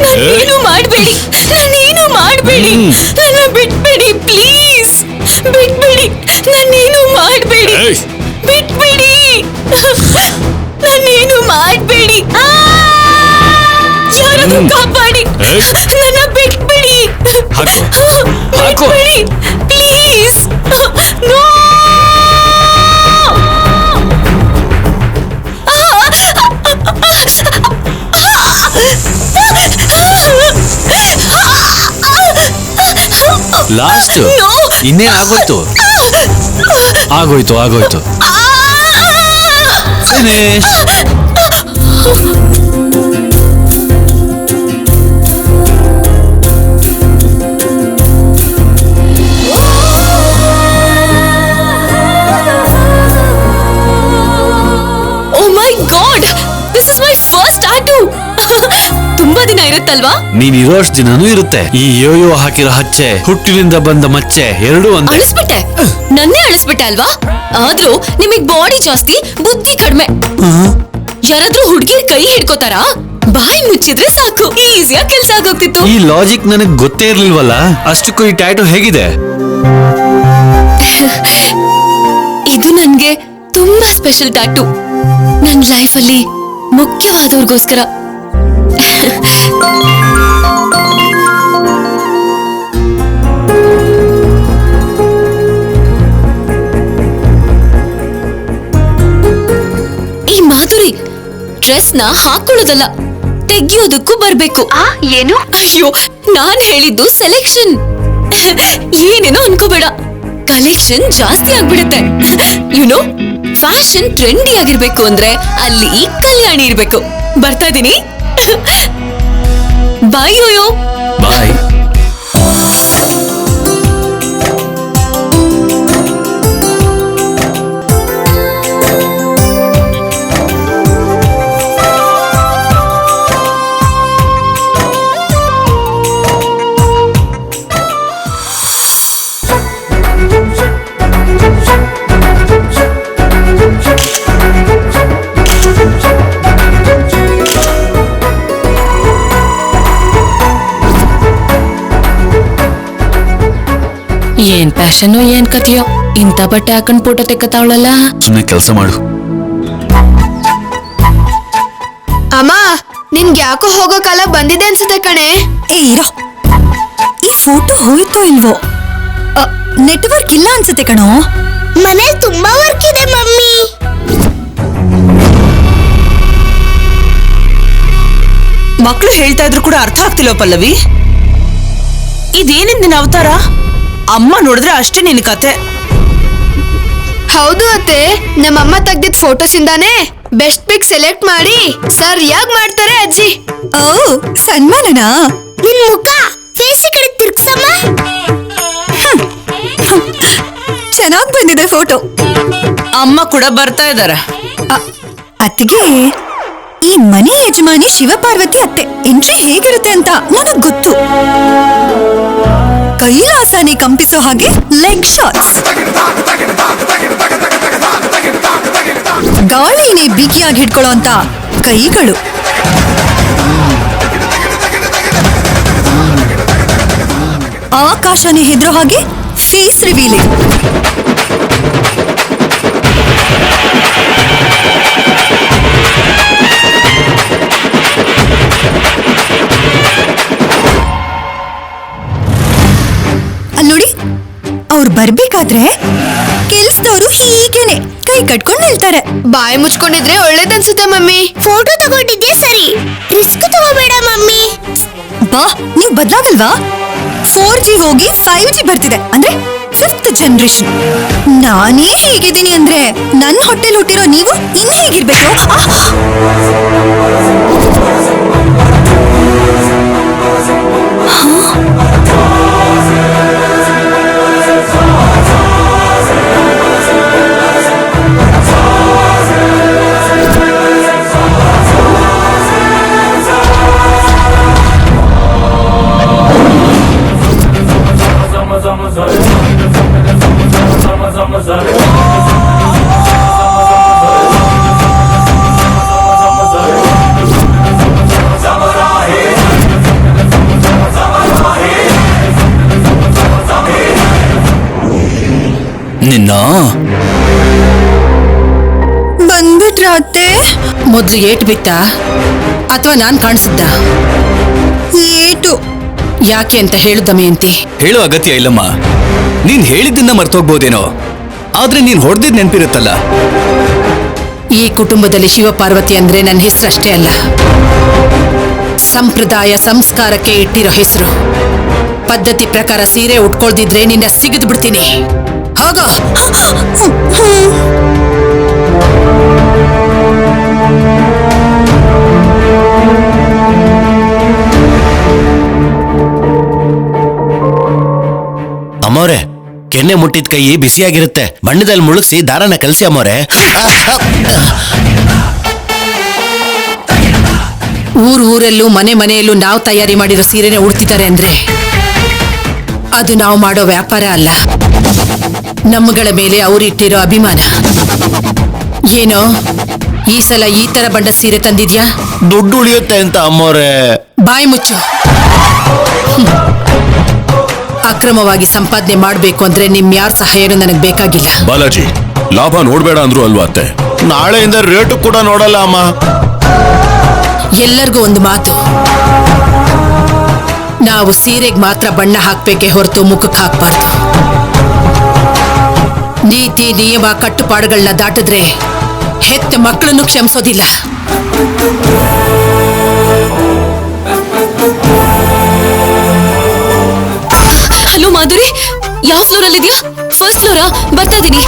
ನಾನೇನು ಮಾಡಬೇಡಿ, ನಾನೇನು ಮಾಡಬೇಡಿ, ನನ್ನ ಬಿಟ್ಬಿಡಿ ಪ್ಲೀಸ್, ಬಿಟ್ಬಿಡಿ, ನಾನೇನು ಮಾಡಬೇಡಿ, ಬಿಟ್ಬಿಡಿ, ನಾನೇನು ಮಾಡಬೇಡಿ, ಯಾರಾದ್ರೂ ಕಾಪಾಡಿ, ನನ್ನ ಬಿಟ್ಬಿಡಿ, ಬಿಟ್ಬಿಡಿ ಪ್ಲೀಸ್, ನೋ. ಲಾಸ್ಟ್ ಇನ್ನೇ ಆಗೋಯ್ತು ಆಗೋಯ್ತು ಆಗೋಯ್ತು finish. Oh my God, this is my first tattoo. ತುಂಬಾ ದಿನ ಇರುತ್ತಲ್ವಾ? ನೀನ್ ಇರೋಷ್ಟು ದಿನನೂ ಇರುತ್ತೆ. ಈ ಯೋಯೋ ಹಾಕಿರೋ ಹಚ್ಚೆ, ಹುಟ್ಟಿನಿಂದ ಬಂದ ಮಚ್ಚೆ ಎರಡೂ ಒಂದೇ. ಅಳಿಸ್ಬಿಟ್ಟೆ, ನನ್ನೇ ಅಳಿಸ್ಬಿಟ್ಟೆ ಅಲ್ವಾ? ಆದ್ರೂ ನಿಮಗ್ ಬಾಡಿ ಜಾಸ್ತಿ, ಬುದ್ಧಿ ಕಡಿಮೆ. ಯಾರಾದ್ರೂ ಹುಡುಗಿರ್ ಕೈ ಹಿಡ್ಕೋತಾರ? ಬಾಯಿ ಮುಚ್ಚಿದ್ರೆ ಸಾಕು, ಈಸಿಯಾಗಿ ಕೆಲ್ಸ ಆಗೋಗ್ತಿತ್ತು. ಈ ಲಾಜಿಕ್ ನನಗ್ ಗೊತ್ತೇ ಇರ್ಲಿಲ್ವಲ್ಲ. ಅಷ್ಟಕ್ಕೂ ಈ ಟ್ಯಾಟೂ ಹೇಗಿದೆ? ಇದು ನನ್ಗೆ ತುಂಬಾ ಸ್ಪೆಷಲ್ ಟ್ಯಾಟೂ. ನನ್ ಲೈಫಲ್ಲಿ ಮುಖ್ಯವಾದವ್ರಿಗೋಸ್ಕರ. ಈ ಮಾಧುರಿ ಡ್ರೆಸ್ ನ ಹಾಕೊಳ್ಳೋದಲ್ಲ, ತೆಗಿಯೋದಕ್ಕೂ ಬರ್ಬೇಕು. ಏನು? ಅಯ್ಯೋ, ನಾನ್ ಹೇಳಿದ್ದು ಸೆಲೆಕ್ಷನ್. ಏನೇನೋ ಅನ್ಕೋಬೇಡ, ಕಲೆಕ್ಷನ್ ಜಾಸ್ತಿ ಆಗ್ಬಿಡುತ್ತೆ. ಯುನೋ, ಫ್ಯಾಷನ್ ಟ್ರೆಂಡಿ ಆಗಿರ್ಬೇಕು ಅಂದ್ರೆ ಅಲ್ಲಿ ಕಲ್ಯಾಣಿ ಇರ್ಬೇಕು. ಬರ್ತಾ ಇದೀನಿ. ಬಾಯ್ ಯೋಯೋ. ಬಾಯ್. ಏನ್ ಪ್ಯಾಷನ್ ಏನ್ ಕಥೆಯೋ, ಇಂಥ ಬಟ್ಟೆ ಹಾಕೊಂಡ್ ಫೋಟೋ ತೆಕ್ಕತಾವಳಲ್ಲ. ಸುಮ್ಮನೆ ಕೆಲಸ ಮಾಡು. ಅಮ್ಮ, ನಿನ್ಗೆ ಯಾಕೋ ಹೋಗೋ ಕಾಲ ಬಂದಿದೆ ಅನ್ಸುತ್ತೆ ಕಣೆ. ಇರೋ, ಈ ಫೋಟೋ ಹೋಯ್ತೋ ಇಲ್ವೋ? ನೆಟ್ವರ್ಕ್ ಇಲ್ಲ ಅನ್ಸುತ್ತೆ ಕಣೋ. ಮನೇಲಿ ತುಂಬಾ ವರ್ಕ್ ಇದೆ ಮಮ್ಮಿ. ಮಕ್ಕಳು ಹೇಳ್ತಾ ಇದ್ರು ಕೂಡ ಅರ್ಥ ಆಗ್ತಿಲ್ವ ಪಲ್ಲವಿ? ಇದೇನಿದ್ ನಿನ್ನ ಅವತಾರ? ಅಮ್ಮ ನೋಡಿದ್ರೆ ಅಷ್ಟೇ ನಿನ್ ಕತೆ. ಹೌದು ಅತ್ತೆ, ನಮ್ಮಮ್ಮ ತೆಗ್ದಿದ್ ಫೋಟೋಸ್ ಇಂದಾನೆ ಬೆಸ್ಟ್ ಪಿಕ್ ಸೆಲೆಕ್ಟ್ ಮಾಡಿ ಸರಿಯಾಗಿ ಮಾಡ್ತಾರೆ ಅಜ್ಜಿ. ಓ, ಸನ್ಮಾನನಾ? ನಿನ್ ಮುಖ ಫೇಸ್ ಕಡೆ ತಿರ್ಗ್ಸಮ್ಮ. ಚೆನ್ನಾಗ್ ಬಂದಿದೆ ಫೋಟೋ. ಅಮ್ಮ ಕೂಡ ಬರ್ತಾ ಇದಾರೆ. ಅತ್ತಿಗೆ, ಈ ಮನೆ ಯಜಮಾನಿ ಶಿವಪಾರ್ವತಿ ಅತ್ತೆ ಎಂಟ್ರಿ ಹೇಗಿರುತ್ತೆ ಅಂತ ನನಗ್ ಗೊತ್ತು. ಕೈಲಾಸನೆ ಕಂಪಿಸೋ ಹಾಗೆ ಲೆಗ್ ಶಾಟ್ಸ್, ಗಾಳಿನೇ ಬಿಗಿಯಾಗಿ ಹಿಡ್ಕೊಳ್ಳೋ ಅಂತ ಕೈಗಳು, ಆಕಾಶನೇ ಹೆದ್ರೋ ಹಾಗೆ ಫೇಸ್ ರಿವೀಲಿಂಗ್. ಅಲ್ಲೋಡಿ, ಅವ್ರು ಬರ್ಬೇಕಾದ್ರೆ ಕೆಲ್ಸದವ್ರು ಹೀಗೇನೆ ಕೈ ಕಟ್ಕೊಂಡು ನಿಲ್ತಾರೆ. ಬಾಯಿ ಮುಚ್ಕೊಂಡಿದ್ರೆ ಒಳ್ಳೇದನ್ಸುತ್ತೆ ಮಮ್ಮಿ. ಫೋಟೋ ತಗೊಂಡಿದ್ದೆ ಸರಿ, ರಿಸ್ಕ್ ತಗೋಬೇಡ ಮಮ್ಮಿ. ಬಾ, ನೀವು ಬದ್ಲಾಗಲ್ವಾ? 4G ಹೋಗಿ 5G ಬರ್ತಿದೆ, ಅಂದ್ರೆ 5th ಜನರೇಷನ್. ನಾನೇ ಹೀಗಿದ್ದೀನಿ ಅಂದ್ರೆ ನನ್ನ ಹೊಟ್ಟೆಲ್ ಹುಟ್ಟಿರೋ ನೀವು ಇನ್ನು ಹೇಗಿರ್ಬೇಕು? ನಿನ್ನ ಬಂದ್ಬಿಟ್ರ ಅತ್ತೆ? ಮೊದ್ಲು ಏಟ್ ಬಿತ್ತ ಅಥವಾ ನಾನ್ ಕಾಣಿಸಿದ್ದ? ಏಟು. ಯಾಕೆ ಅಂತ ಹೇಳು ದಮಯಂತಿ. ಹೇಳೋ ಅಗತ್ಯ ಇಲ್ಲಮ್ಮ. ನೀನ್ ಹೇಳಿದ್ದನ್ನ ಮರ್ತೋಗ್ಬೋದೇನೋ, ಆದ್ರೆ ನೀನ್ ಹೊಡೆದಿದ್ ನೆನ್ಪಿರುತ್ತಲ್ಲ. ಈ ಕುಟುಂಬದಲ್ಲಿ ಶಿವಪಾರ್ವತಿ ಅಂದ್ರೆ ನನ್ನ ಹೆಸರಷ್ಟೇ ಅಲ್ಲ, ಸಂಪ್ರದಾಯ ಸಂಸ್ಕಾರಕ್ಕೆ ಇಟ್ಟಿರೋ ಹೆಸರು. ಪದ್ಧತಿ ಪ್ರಕಾರ ಸೀರೆ ಉಟ್ಕೊಳ್ದಿದ್ರೆ ನಿನ್ನ ಸಿಗಿದು ಬಿಡ್ತೀನಿ. ಹೋಗ. ಅಮ್ಮವ್ರೆ, ಕೆನ್ನೆ ಮುಟ್ಟಿದ ಕೈ ಬಿಸಿಯಾಗಿರುತ್ತೆ, ಬಣ್ಣದಲ್ಲಿ ಮುಳುಗಿಸಿ ದಾರನ ಕಲಸಿ ಅಮ್ಮವ್ರೆ. ಊರಲ್ಲೂ ಮನೆ ಮನೆಯಲ್ಲೂ ನಾವು ತಯಾರಿ ಮಾಡಿರೋ ಸೀರೆನೆ ಉಡ್ತಿದ್ದಾರೆ ಅಂದ್ರೆ ಅದು ನಾವು ಮಾಡೋ ವ್ಯಾಪಾರ ಅಲ್ಲ, ನಮ್ಮಗಳ ಮೇಲೆ ಅವರಿಟ್ಟಿರೋ ಅಭಿಮಾನ. ಏನೋ ಈ ಸಲ ಈ ತರ ಬಣ್ಣ ಸೀರೆ ತಂದಿದ್ಯಾ? ದುಡ್ಡು ಉಳಿಯುತ್ತೆ ಅಂತ ಅಮ್ಮವ್ರೆ. ಬಾಯಿ ಮುಚ್ಚು. ಅಕ್ರಮವಾಗಿ ಸಂಪಾದನೆ ಮಾಡ್ಬೇಕು ಅಂದ್ರೆ ನಿಮ್ ಯಾರ ಸಹಾಯನೂ ನನಗೆ ಬೇಕಾಗಿಲ್ಲ. ಬಾಲಾಜಿ, ಲಾಭ ನೋಡ್ಬೇಡ ಅಂದ್ರು ಅಲ್ವಾ ಅತ್ತೆ? ನಾಳೆಯಿಂದ ರೇಟು ಕೂಡ ನೋಡಲ್ಲ ಅಮ್ಮ. ಎಲ್ಲರಿಗೂ ಒಂದು ಮಾತು, ನಾವು ಸೀರೆಗೆ ಮಾತ್ರ ಬಣ್ಣ ಹಾಕ್ಬೇಕೆ ಹೊರತು ಮುಖಕ್ಕೆ ಹಾಕ್ಬಾರ್ದು. ನೀತಿ ನಿಯಮ ಕಟ್ಟುಪಾಡುಗಳನ್ನ ದಾಟಿದ್ರೆ ಹೆತ್ತ ಮಕ್ಕಳನ್ನು ಕ್ಷಮಿಸೋದಿಲ್ಲ. ಹಲೋ ಮಾಧುರಿ, ಯಾವ ಫ್ಲೋರ್ ಅಲ್ಲಿದ್ಯಾ? First flora? ಬರ್ತಾ ಇದೀನಿ.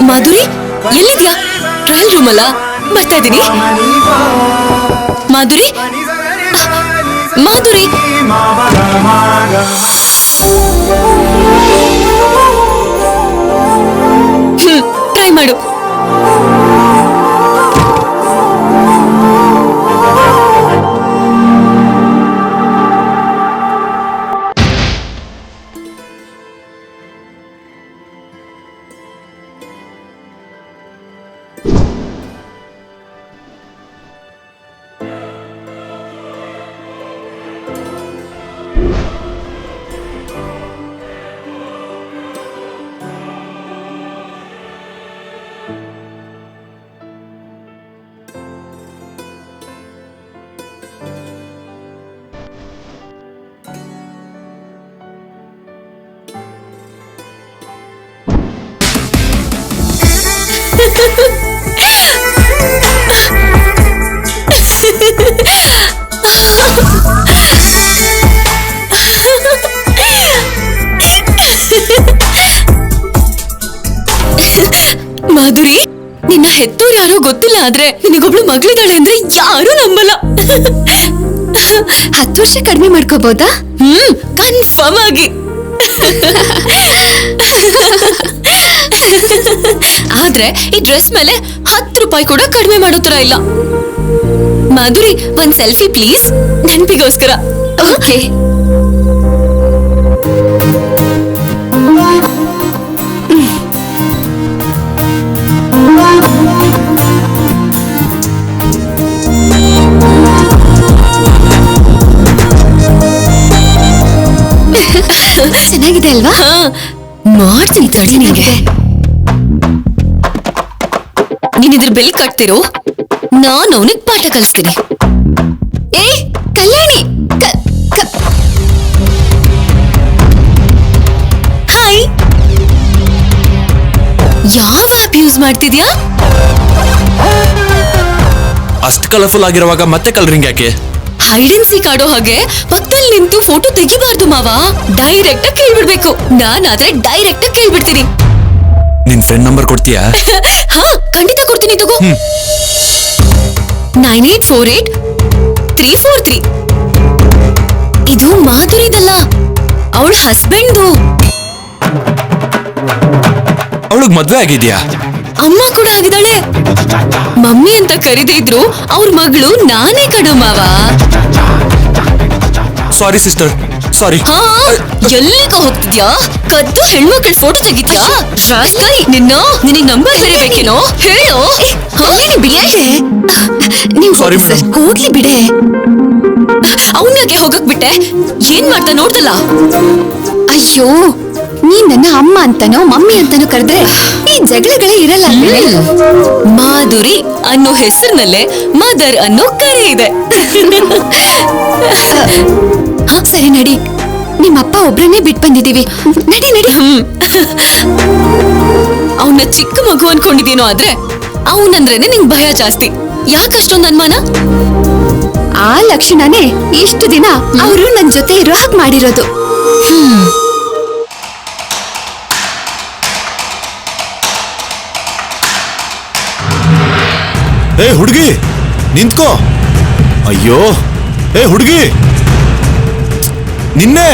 ಮಾಧುರಿ, ಎಲ್ಲಿದ್ಯಾ? ಟ್ರಯಲ್ ರೂಮ್ ಅಲ್ಲ, ಬರ್ತಾ ಇದೀನಿ. ಮಾಧುರಿ, ಮಾಧುರಿ, ಟ್ರೈ ಮಾಡು. ಮಾಧುರಿ, ನಿನ್ನ ಹೆತ್ತೋರು ಯಾರೋ ಗೊತ್ತಿಲ್ಲ, ಆದ್ರೆ ನಿನಗೊಬ್ಳು ಮಗಳಿದ್ದಾಳೆ ಅಂದ್ರೆ ಯಾರು ನಂಬಲ್ಲ. 10 ವರ್ಷ ಕಡಿಮೆ ಮಾಡ್ಕೋಬಹುದಾ? ಕನ್ಫರ್ಮ್ ಆಗಿ. ಆದ್ರೆ ಈ ಡ್ರೆಸ್ ಮೇಲೆ 10 ರೂಪಾಯಿ ಕೂಡ ಕಡಿಮೆ ಮಾಡೋ ತರ ಇಲ್ಲ. ಮಾಧುರಿ, ಒಂದ್ ಸೆಲ್ಫಿ ಪ್ಲೀಸ್, ನೆನಪಿಗೋಸ್ಕರ. ಓಕೆ. ಚೆನ್ನಾಗಿದೆ ಅಲ್ವಾ? ಮಾಡ್ತೀನಿ ತಡಿ ನಿನಗೆ. ನೀನಿದ್ರ ಬೆಲ್ ಕಟ್ತಿರೋ, ನಾನು ಅವನಿಗೆ ಪಾಠ ಕಲಿಸ್ತೀನಿ. ಏ ಕಲ್ಯಾಣಿ, ಹಾಯ್. ಯಾವ ಆಪ್ ಯೂಸ್ ಮಾಡ್ತಿದ್ಯಾ? ಅಷ್ಟು ಕಲರ್ಫುಲ್ ಆಗಿರುವಾಗ ಮತ್ತೆ ಕಲರಿಂಗ್ ಯಾಕೆ? ಹೈಡ್ ಅಂಡ್ ಸೀಕ್ ಆಡೋ ಹಾಗೆ ಪಕ್ಕದಲ್ಲಿ ನಿಂತು ಫೋಟೋ ತೆಗಿಬಾರ್ದು ಮಾವ. ಡೈರೆಕ್ಟ್ ಆಗಿ ಕೇಳ್ಬಿಡ್ಬೇಕು. ನಾನಾದ್ರೆ ಡೈರೆಕ್ಟ್ ಆಗಿ ಕೇಳ್ಬಿಡ್ತೀನಿ. ನಿನ್ ಫ್ರೆಂಡ್ ನಂಬರ್ ಕೊಡ್ತೀಯಾ? ಹಾ, ಖಂಡಿತ ಕೊಡ್ತೀನಿ ತಗೋ. 9848-343. ಇದು ಮಾಧುರಿದಲ್ಲ, ಅವಳ ಹಸ್ಬೆಂಡ್ದು. ಅವಳಿಗೆ ಮದ್ವೆ ಆಗಿದ್ಯಾ? ಅಮ್ಮ ಕೂಡ ಆಗಿದ್ದಾಳೆ. ಮಮ್ಮಿ ಅಂತ ಕರೀತಿದ್ರು, ಅವ್ರ ಮಗಳು ನಾನೇ ಕಣೋ ಮಾವ. ಸಾರಿ ಸಿಸ್ಟರ್, ಸಾರಿ. ಎಲ್ಲಿಗ ಹೋಗ್ತಿದ್ಯಾ? ಕದ್ದು ಹೆಣ್ಮಕ್ಳ ಫೋಟೋ ತೆಗಿದ್ಯಾ? ರಾಸ್ಕಲ್, ನಿನಗ್ ನಂಬರ್ ಬೇಕೇನೋ? ಹೇಳೋ. ಬಿಡೆ, ನೀವು Sorry, madam. ಹೋಗ್ಲಿ ಬಿಡೆ. ಅವನ್ಯಾಕೆ ಹೋಗಕ್ ಬಿಟ್ಟೆ? ಏನ್ ಮಾಡ್ತಾ ನೋಡ್ದಲ್ಲ? ಅಯ್ಯೋ, ನೀನ್ ನನ್ನ ಅಮ್ಮ ಅಂತಾನೋ ಮಮ್ಮಿ ಅಂತಾನೋ ಕರೆದ್ರೆ ಈ ಜಗಳಗಳೇ ಇರಲ್ಲ. ಮಾಧುರಿ ಅನ್ನೋ ಹೆಸರಿನಲ್ಲೇ ಮದರ್ ಅನ್ನೋ ಕರೆ ಇದೆ. ಸರಿ ನಡಿ, ನಿಮ್ಮಪ್ಪ ಒಬ್ರನ್ನೇ ಬಿಟ್ ಬಂದಿದೀವಿ. ನಡಿ ನಡಿ. ಅವನ ಚಿಕ್ಕ ಮಗು ಅನ್ಕೊಂಡಿದೀನೋ, ಆದ್ರೆ ಅವನಂದ್ರೇನೆ ನಿಂಗ್ ಭಯ ಜಾಸ್ತಿ. ಯಾಕಷ್ಟೊಂದು ಅನುಮಾನ? ಆ ಲಕ್ಷಣನೇ ಇಷ್ಟು ದಿನ ಅವರು ನನ್ ಜೊತೆ ಇರೋ ಹಾಗೆ ಮಾಡಿರೋದು. ಏ ಹುಡುಗಿ ನಿಂತ್ಕೋ. ಅಯ್ಯೋ ಏ ಹುಡುಗಿ ನಿನ್ನೆ.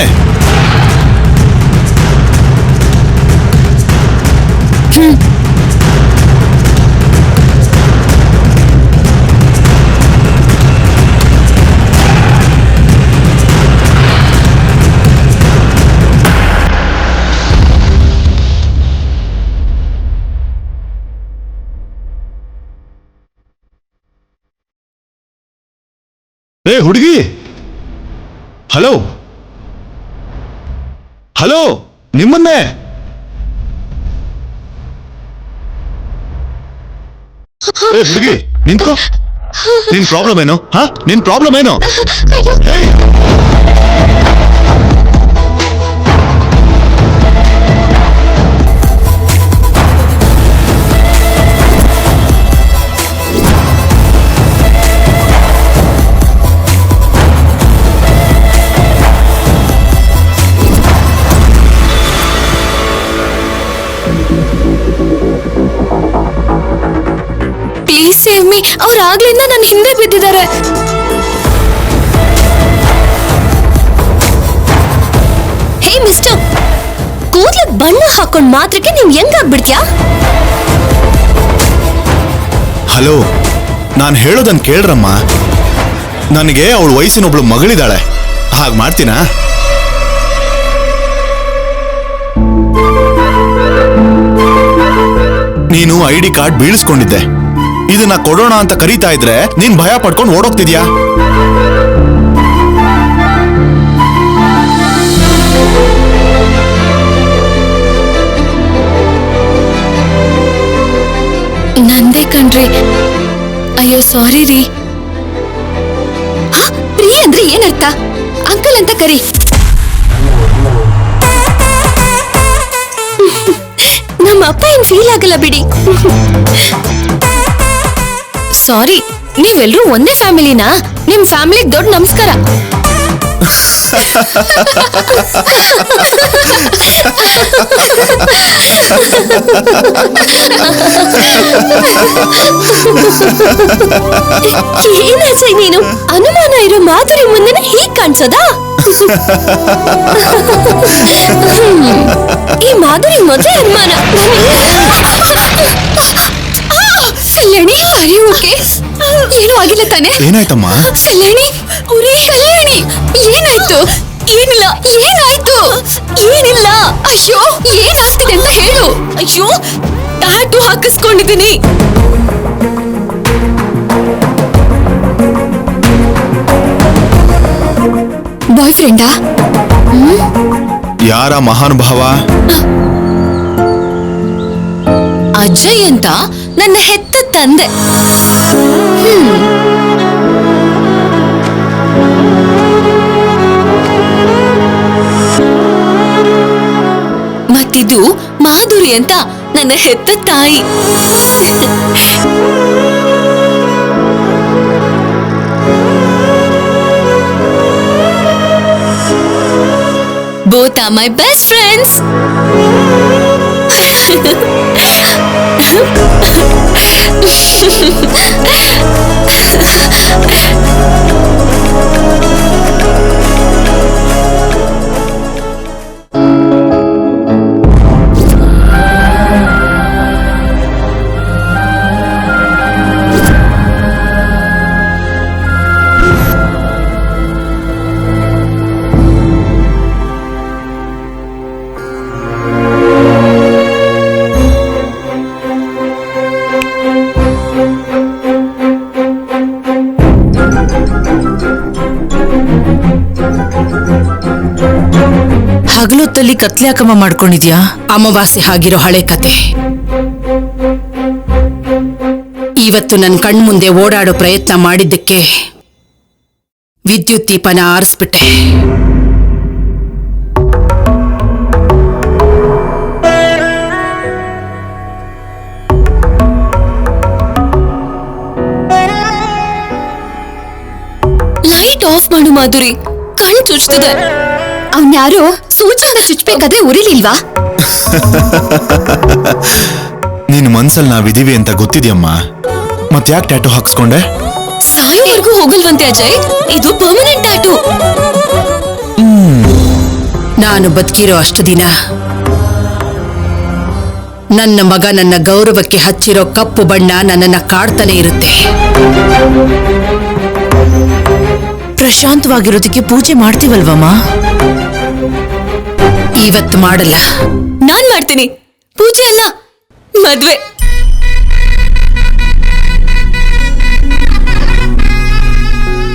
ಏ ಹುಡುಗಿ, ಹಲೋ ಹಲೋ, ನಿಮ್ಮನ್ನೇ. ಏ ಹುಡುಗಿ ನಿಂತ್ಕೋ. ನಿನ್ ಪ್ರಾಬ್ಲಮ್ ಏನು? ನಿನ್ ಪ್ರಾಬ್ಲಮ್ ಏನು? ಏಯ್! Please save me. ಅವ್ರು ಆಗ್ಲಿಂದ ನನ್ನ ಹಿಂದೆ ಬಿದ್ದಿದ್ದಾರೆ. ಹೇ ಮಿಸ್ಟರ್, ಕೂದ್ಲಿಗೆ ಬಣ್ಣ ಹಾಕೊಂಡ್ ಮಾತ್ರಕ್ಕೆ ನೀವ್ ಹೆಂಗಾಗ್ಬಿಡ್ತ್ಯಾ? ಹಲೋ, ನಾನು ಹೇಳೋದನ್ ಕೇಳ್ರಮ್ಮ. ನನಗೆ ಅವಳ ವಯಸ್ಸಿನೊಬ್ಳು ಮಗಳಿದ್ದಾಳೆ. ಹಾಗೆ ಮಾಡ್ತೀನಾ? ನೀನು ID ಕಾರ್ಡ್ ಬೀಳಿಸ್ಕೊಂಡಿದ್ದೆ. ಇದನ್ನ ಕೊಡೋಣ ಅಂತ ಕರೀತಾ ಇದ್ರೆ ನೀನ್ ಭಯ ಪಡ್ಕೊಂಡು ಓಡೋಗ್ತಿದ್ಯಾ? ನಂದೇ ಕಣ್ರಿ. ಅಯ್ಯೋ ಸಾರಿ ರೀ. ಪ್ರೀ ಅಂದ್ರೆ ಏನರ್ಥ? ಅಂಕಲ್ ಅಂತ ಕರಿ. ನಮ್ಮ ಅಪ್ಪ ಏನ್ ಫೀಲ್ ಆಗಲ್ಲ ಬಿಡಿ. ಸಾರಿ, ನೀವೆಲ್ರೂ ಒಂದೇ ಫ್ಯಾಮಿಲಿನಾ? ನಿಮ್ ಫ್ಯಾಮಿಲಿಗೆ ದೊಡ್ಡ ನಮಸ್ಕಾರ. ಏನ ಸೈ ನೀನು? ಅನುಮಾನ ಇರೋ ಮಾಧುರಿ ಮುಂದೆ ಹೀಗ್ ಕಾಣಿಸೋದಾ? ಈ ಮಾಧುರಿ ಮೊದಲೇ ಅನುಮಾನ. ಕಲ್ಯಾಣಿ, ಅರಿ ಓಕೆ? ಏನೂ ಆಗಿಲ್ಲ ತಾನೆ? ಏನಾಯ್ತಮ್ಮ? ಕಲ್ಯಾಣಿ, ಕಲ್ಯಾಣಿ, ಏನಾಯ್ತು? ಏನಿಲ್ಲ. ಏನಾಯ್ತು? ಏನಿಲ್ಲ. ಅಯ್ಯೋ, ಏನಾಗ್ತಿದೆ ಅಂತ ಹೇಳು. ಅಯ್ಯೋ, ಟ್ಯಾಟೂ ಹಾಕಿಸ್ಕೊಂಡಿದ್ದೀನಿ. ಬಾಯ್ ಫ್ರೆಂಡಾ? ಯಾರ ಮಹಾನುಭಾವ? ಅಜಯ್ ಅಂತ ನನ್ನ ಹೆತ್ತ ತಂದೆ. ಮತ್ತಿದು ಮಾಧುರಿ ಅಂತ ನನ್ನ ಹೆತ್ತ ತಾಯಿ. Both are my best friends. ಹಗಲೊತ್ತಲ್ಲಿ ಕತ್ಲ್ಯಾಕಮ್ಮ ಮಾಡ್ಕೊಂಡಿದ್ಯಾ? ಅಮಾವಾಸ್ಯೆ ಆಗಿರೋ ಹಳೆ ಕತೆ ಇವತ್ತು ನನ್ನ ಕಣ್ಮುಂದೆ ಓಡಾಡೋ ಪ್ರಯತ್ನ ಮಾಡಿದ್ದಕ್ಕೆ ವಿದ್ಯುತ್ ದೀಪನ ಆರಿಸ್ಬಿಟ್ಟೆ. ಲೈಟ್ ಆಫ್ ಮಾಡು ಮಾಧುರಿ, ಕಣ್ ಚುಚ್ತದೆ. ಅವ್ನ್ಯಾರು ಸೂಚನ ಚುಚ್ಬೇಕಾದ್ರೆ ಉರಿಲಿಲ್ವಾ? ನಿನ್ ಮನ್ಸಲ್ಲಿ ನಾವಿದೀವಿ ಅಂತ ಗೊತ್ತಿದ್ಯಮ್ಮ, ಮತ್ತ್ಯಾಕ್ ಟ್ಯಾಟೂ ಹಾಕ್ಸ್ಕೊಂಡೆ? ಸಾಯೋವರೆಗೂ ಹೋಗಲ್ವಂತೆ ಅಜಯ್, ಇದು ಪರ್ಮನೆಂಟ್ ಟ್ಯಾಟೂ. ನಾನು ಬದುಕಿರೋ ಅಷ್ಟು ದಿನ ನನ್ನ ಮಗ ನನ್ನ ಗೌರವಕ್ಕೆ ಹಚ್ಚಿರೋ ಕಪ್ಪು ಬಣ್ಣ ನನ್ನನ್ನ ಕಾಡ್ತಾನೆ ಇರುತ್ತೆ. ಪ್ರಶಾಂತವಾಗಿರೋದಕ್ಕೆ ಪೂಜೆ ಮಾಡ್ತೀವಲ್ವಮ್ಮ? ಇವತ್ತು ಮಾಡಲ್ಲ. ನಾನ್ ಮಾಡ್ತೀನಿ. ಪೂಜೆ ಅಲ್ಲ, ಮದ್ವೆ.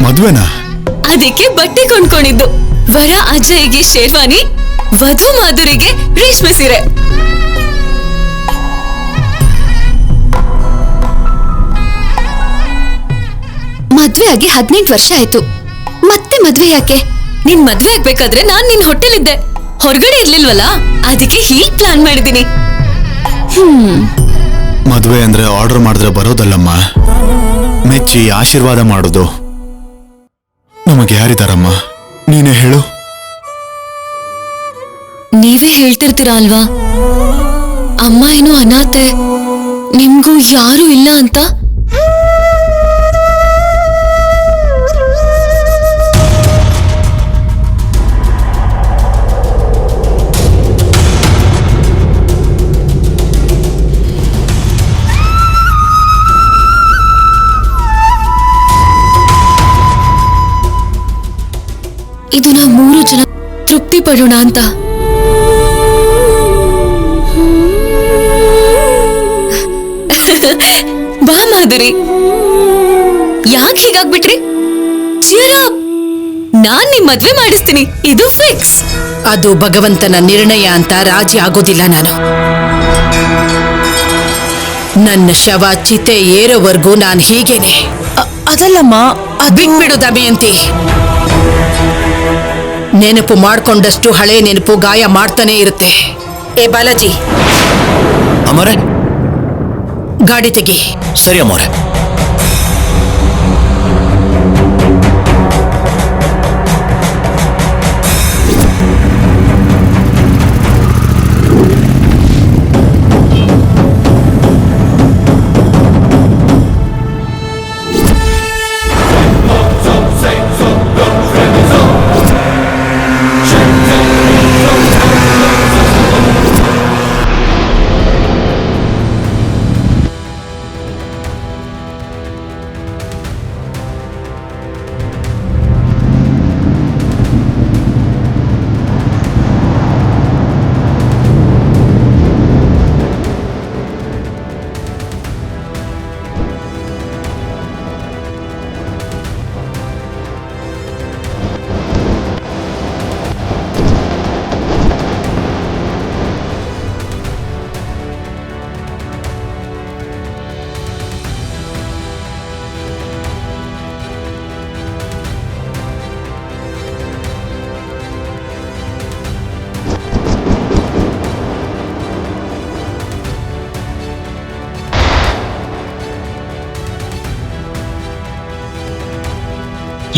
ಮದ್ವೆನಾ? ಅದಕ್ಕೆ ಬಟ್ಟೆ ಕೊಂಡ್ಕೊಂಡಿದ್ದು. ವರ ಅಜಯ್ಗೆ ಶೇರ್ವಾನಿ, ವಧು ಮಾಧುರಿಗೆ ರೇಷ್ಮೆ ಸೀರೆ. ಮದ್ವೆ ಆಗಿ 18 ವರ್ಷ ಆಯ್ತು, ಮತ್ತೆ ಮದ್ವೆ ಯಾಕೆ? ನಿನ್ ಮದ್ವೆ ಆಗ್ಬೇಕಾದ್ರೆ ನಾನ್ ನಿನ್ ಹೋಟೆಲಿದ್ದೆ, ಹೊರಗಡೆ ಇರ್ಲಿಲ್ವಲ್ಲ, ಅದಕ್ಕೆ ಹೀಗ್ ಪ್ಲಾನ್ ಮಾಡಿದೀನಿ. ಮದ್ವೆ ಅಂದ್ರೆ ಆರ್ಡರ್ ಮಾಡಿದ್ರೆ ಬರೋದಲ್ಲಮ್ಮ, ಮೆಚ್ಚಿ ಆಶೀರ್ವಾದ ಮಾಡೋದು. ನಮಗೆ ಯಾರಿದಾರಮ್ಮ, ನೀನೇ ಹೇಳು. ನೀವೇ ಹೇಳ್ತಿರ್ತೀರಾ ಅಲ್ವಾ, ಅಮ್ಮ ಏನೋ ಅನಾಥೆ, ನಿಮ್ಗೂ ಯಾರು ಇಲ್ಲ ಅಂತ. ಇದು ನಾವು 3 ಜನ ತೃಪ್ತಿ ಪಡೋಣ ಅಂತ. ಬಾ ಮಾಧುರಿ, ಯಾಕೆ ಹೀಗಾಗ್ಬಿಟ್ರಿ? ಚೀರ್ ಅಪ್, ನಾನ್ ನಿಮ್ ಮದ್ವೆ ಮಾಡಿಸ್ತೀನಿ, ಇದು ಫಿಕ್ಸ್. ಅದು ಭಗವಂತನ ನಿರ್ಣಯ ಅಂತ ರಾಜಿ ಆಗೋದಿಲ್ಲ ನಾನು. ನನ್ನ ಶವ ಚಿತೆ ಏರೋವರೆಗೂ ನಾನು ಹೀಗೇನೆ. ಅದಲ್ಲಮ್ಮ, ಬಿಟ್ಬಿಡು ದಮಯಂತಿ. ನೆನಪು ಮಾಡ್ಕೊಂಡಷ್ಟು ಹಳೆ ನೆನಪು ಗಾಯ ಮಾಡ್ತಾನೆ ಇರುತ್ತೆ. ಏ ಬಾಲಾಜಿ, ಅಮರೆ ಗಾಡಿ ತೆಗಿ. ಸರಿ ಅಮ್ಮವ್ರೆ.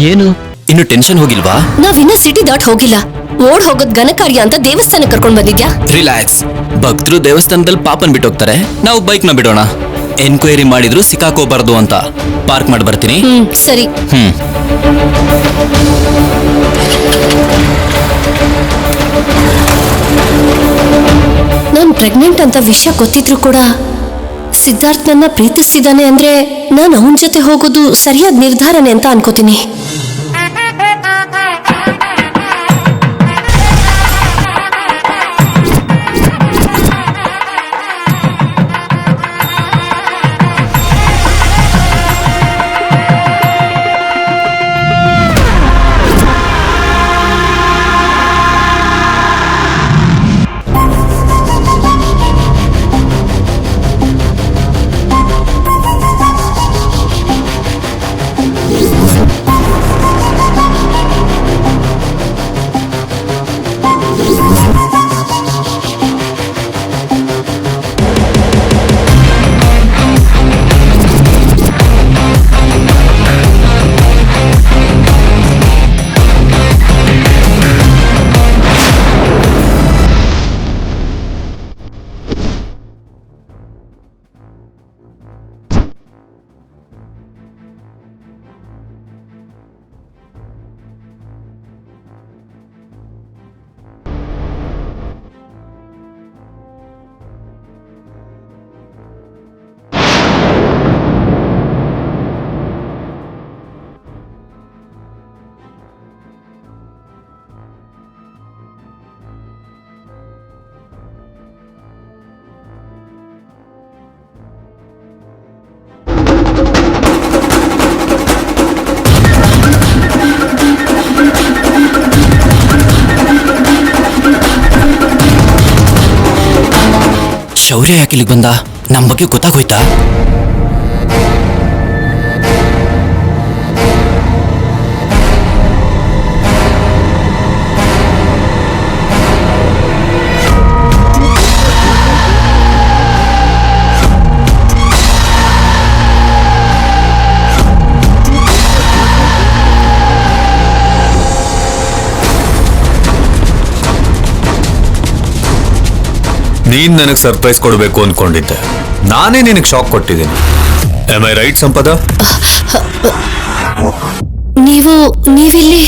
ಏನು ಇನ್ನು ಟೆನ್ಷನ್ ಹೋಗಿಲ್ವಾ? ನಾವಿನ್ನ ಸಿಟಿ ದಾಟ್ ಹೋಗಿಲ್ಲ. ಓಡ್ ಹೋಗೋದ್ ಘನಕಾರ್ಯ ಅಂತ ದೇವಸ್ಥಾನ ಕರ್ಕೊಂಡ್ ಬಂದಿದ್ಯಾ? ರಿಲ್ಯಾಕ್ಸ್. ಭಕ್ತರು ದೇವಸ್ಥಾನದಲ್ಲಿ ಪಾಪನ್ ಬಿಟ್ಟೋಗ್ತಾರೆ, ನಾವು ಬೈಕ್ ನ ಬಿಡೋಣ. ಎನ್ಕ್ವೈರಿ ಮಾಡಿದ್ರು ಸಿಕ್ಕಾಕೋಬಾರ್ದು ಅಂತ ಪಾರ್ಕ್ ಮಾಡಿ ಬರ್ತೀನಿ. ಸರಿ. ನಾನ್ ಪ್ರೆಗ್ನೆಂಟ್ ಅಂತ ವಿಷಯ ಗೊತ್ತಿದ್ರು ಕೂಡ ಸಿದ್ಧಾರ್ಥ್ ನನ್ನ ಪ್ರೀತಿಸ್ತಿದ್ದಾನೆ ಅಂದ್ರೆ ನಾನು ಅವನ ಜೊತೆ ಹೋಗೋದು ಸರಿಯಾದ ನಿರ್ಧಾರನೆ ಅಂತ ಅನ್ಕೋತೀನಿ. ಶೌರ್ಯ ಯಾಕೆ ಇಲ್ಲಿಗೆ ಬಂದ? ನಮ್ಮ ಬಗ್ಗೆ ಗೊತ್ತಾಗೋಯ್ತಾ? ನೀನ್ ನನಗೆ ಸರ್ಪ್ರೈಸ್ ಕೊಡಬೇಕು ಅನ್ಕೊಂಡಿದ್ದೆ, ನಾನೇ ನಿನಗೆ ಶಾಕ್ ಕೊಟ್ಟಿದ್ದೀನಿ. ಆಮ್ ಐ ರೈಟ್ ಸಂಪದ? ನೀವಿಲ್ಲಿ?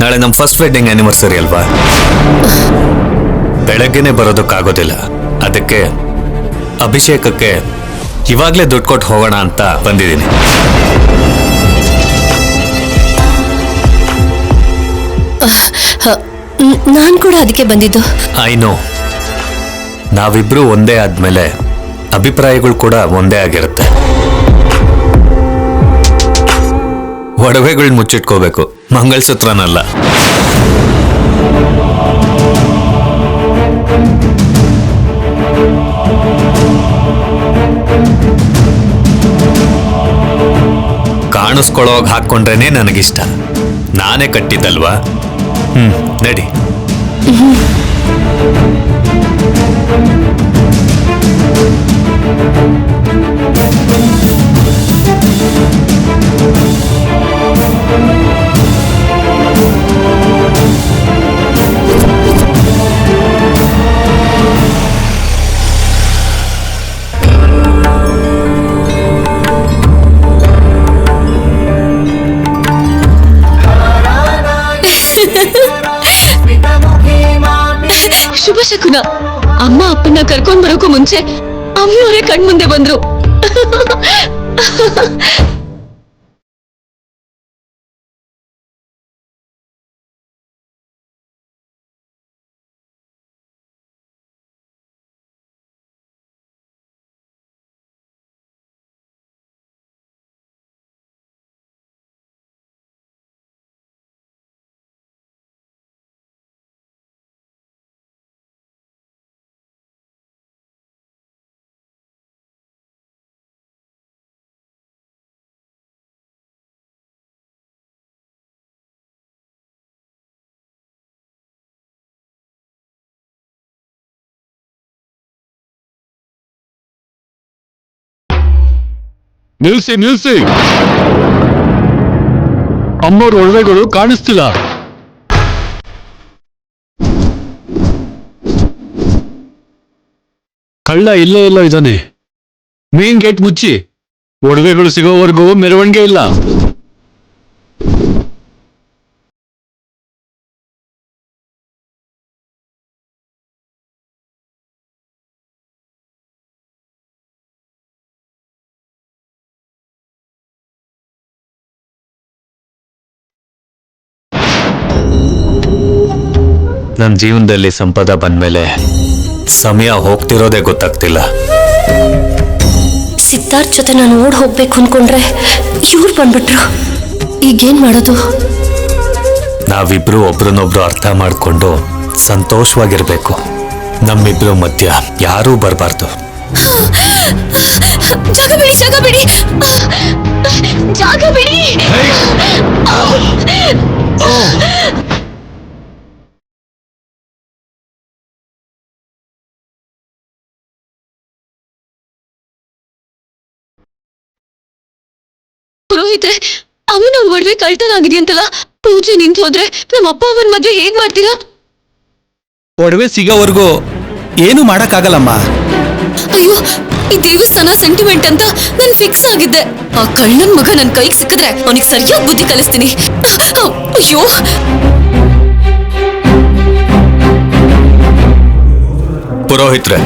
ನಾಳೆ ನಮ್ಮ ಫಸ್ಟ್ ವೆಡ್ಡಿಂಗ್ ಆನಿವರ್ಸರಿ ಅಲ್ವಾ? ಬೆಳಗ್ಗೆನೆ ಬರೋದಕ್ಕಾಗೋದಿಲ್ಲ, ಅದಕ್ಕೆ ಅಭಿಷೇಕಕ್ಕೆ ಇವಾಗ್ಲೇ ದುಡ್ಡು ಕೊಟ್ಟು ಹೋಗೋಣ ಅಂತ ಬಂದಿದ್ದೀನಿ. ನಾನ್ ಕೂಡ ಅದಕ್ಕೆ ಬಂದಿದ್ದು. ಐ ನೋ, ನಾವಿಬ್ರು ಒಂದೇ ಆದ್ಮೇಲೆ ಅಭಿಪ್ರಾಯಗಳು ಕೂಡ ಒಂದೇ ಆಗಿರುತ್ತೆ. ಒಡವೆಗಳನ್ನ ಮುಚ್ಚಿಟ್ಕೋಬೇಕು, ಮಂಗಳ್ಸೂತ್ರನಲ್ಲ. ಕಾಣಿಸ್ಕೊಳ್ಳೋವಾಗ ಹಾಕೊಂಡ್ರೇನೆ ನನಗಿಷ್ಟ. ನಾನೇ ಕಟ್ಟಿದ್ದಲ್ವಾ? ನಡಿ. ಶುಭ ಶಕುನ. ಅಮ್ಮ ಅಪ್ಪನ ಕರ್ಕೊಂಡ್ ಬರೋಕು ಮುಂಚೆ ಅಮ್ಮಿಯವರೇ ಕಣ್ಮುಂದೆ ಬಂದ್ರು. ನಿಲ್ಸಿ. ಅಮ್ಮವ್ರ ಒಡವೆಗಳು ಕಾಣಿಸ್ತಿಲ್ಲ. ಕಳ್ಳ ಇಲ್ಲೇ ಇದ್ದಾನೆ. ಮೇನ್ ಗೇಟ್ ಮುಚ್ಚಿ, ಒಡವೆಗಳು ಸಿಗೋವರೆಗೂ ಮೆರವಣಿಗೆ ಇಲ್ಲ. ನನ್ನ ಜೀವನದಲ್ಲಿ ಸಂಪದ ಬಂದ್ಮೇಲೆ ಸಮಯ ಹೋಗ್ತಿರೋದೇ ಗೊತ್ತಾಗ್ತಿಲ್ಲ. ಸಿದ್ಧಾರ್ಥ್ ಜೊತೆ ನಾನು ಓಡ್ ಹೋಗ್ಬೇಕು ಅನ್ಕೊಂಡ್ರೆ ಇವ್ರು ಬಂದ್ಬಿಟ್ರು. ಈಗೇನ್ ಮಾಡೋದು? ನಾವಿಬ್ರು ಒಬ್ರನ್ನೊಬ್ರು ಅರ್ಥ ಮಾಡ್ಕೊಂಡು ಸಂತೋಷವಾಗಿರ್ಬೇಕು. ನಮ್ಮಿಬ್ರು ಮಧ್ಯ ಯಾರೂ ಬರಬಾರ್ದು. ಜಾಗ ಬಿಡಿ. ಪುರೋಹಿತ್ರೆ, ಅವನ ಒಡವೆ ಕಳ್ತನ ಆಗಿದೆಯಂತಲ್ಲ. ಪೂಜೆ ನಿಂತು ಹೋದ್ರೆ ನಮ್ಮ ಅಪ್ಪ ಅವನ ಮದ್ವೆ ಹೇಗ್ ಮಾಡ್ತೀರಾ? ಒಡವೆ ಸಿಗೋವರೆಗೂ ಏನು ಮಾಡಕ್ಕಾಗಲ್ಲಮ್ಮ. ಅಯ್ಯೋ, ಈ ದೇವಸ್ಥಾನ ಸೆಂಟಿಮೆಂಟ್ ಅಂತ ನನ್ ಫಿಕ್ಸ್ ಆಗಿದ್ದೆ. ಆ ಕಳ್ಳನ್ ಮಗ ನನ್ ಕೈಗೆ ಸಿಕ್ಕಿದ್ರೆ ಅವನಿಗೆ ಸರಿಯಾಗಿ ಬುದ್ಧಿ ಕಲಿಸ್ತೀನಿ. ಅಯ್ಯೋ, ಪುರೋಹಿತ್ರೆ,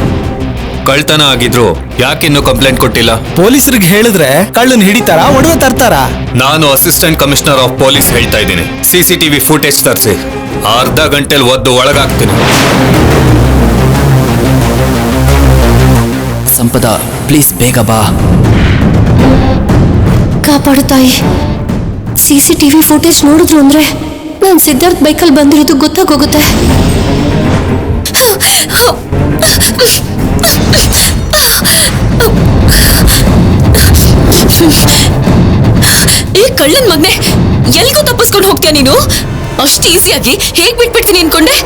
ಕಳ್ತನ ಆಗಿದ್ರು ಯಾಕಿನ್ನೂ ಕಂಪ್ಲೇಂಟ್ ಕೊಟ್ಟಿಲ್ಲ? ಪೊಲೀಸರಿಗೆ ಹೇಳಿದ್ರೆ ಕಳ್ಳನ್ ಹಿಡಿತಾರ, ಒಡವೆ ತರ್ತಾರ? ನಾನು ಅಸಿಸ್ಟೆಂಟ್ ಕಮಿಷನರ್ ಆಫ್ ಪೊಲೀಸ್ ಹೇಳ್ತಾ ಇದ್ದೀನಿ. CCTV ಫುಟೇಜ್ ತರಿಸಿ, ಅರ್ಧ ಗಂಟೆಲಿ ಒದ್ದು ಒಳಗಾಗ್ತೀನಿ. ಸಂಪದ, ಪ್ಲೀಸ್ ಬೇಗ ಬಾ. ಕಾಪಾಡು ತಾಯಿ. CCTV ಫುಟೇಜ್ ನೋಡಿದ್ರು ಅಂದ್ರೆ ನಾನ್ ಸಿದ್ಧಾರ್ಥ್ ಬೈಕಲ್ಲಿ ಬಂದಿರೋದು ಗೊತ್ತಾಗೋಗುತ್ತೆ. ಏ ಕಳ್ಳನ್ ಮಗ್ನೆ, ಎಲ್ಗೂ ತಪ್ಪಿಸ್ಕೊಂಡು ಹೋಗ್ತೀಯ ನೀನು? ಅಷ್ಟು ಈಸಿಯಾಗಿ ಹೇಗ್ ಬಿಟ್ಬಿಡ್ತೀನಿ ಅನ್ಕೊಂಡೆ?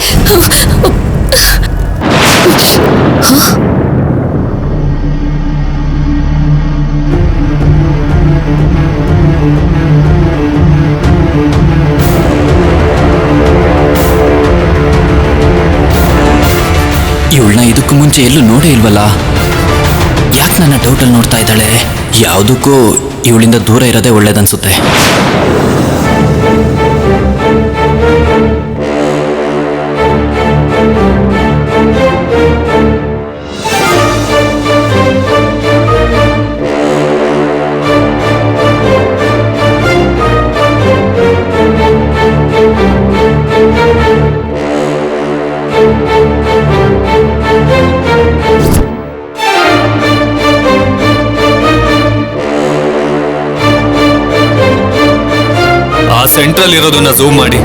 ಇವಳನ್ನ ಇದಕ್ಕೂ ಮುಂಚೆ ಎಲ್ಲೂ ನೋಡೇ ಇಲ್ವಲ್ಲ, ಯಾಕೆ ನನ್ನ ಡೌಟಲ್ಲಿ ನೋಡ್ತಾ ಇದ್ದಾಳೆ? ಯಾವುದಕ್ಕೂ ಇವಳಿಂದ ದೂರ ಇರೋದೇ ಒಳ್ಳೇದನ್ಸುತ್ತೆ. ಆ ಸೆಂಟ್ರಲ್ ಇರೋದನ್ನ ಝೂಮ್ ಮಾಡಿ.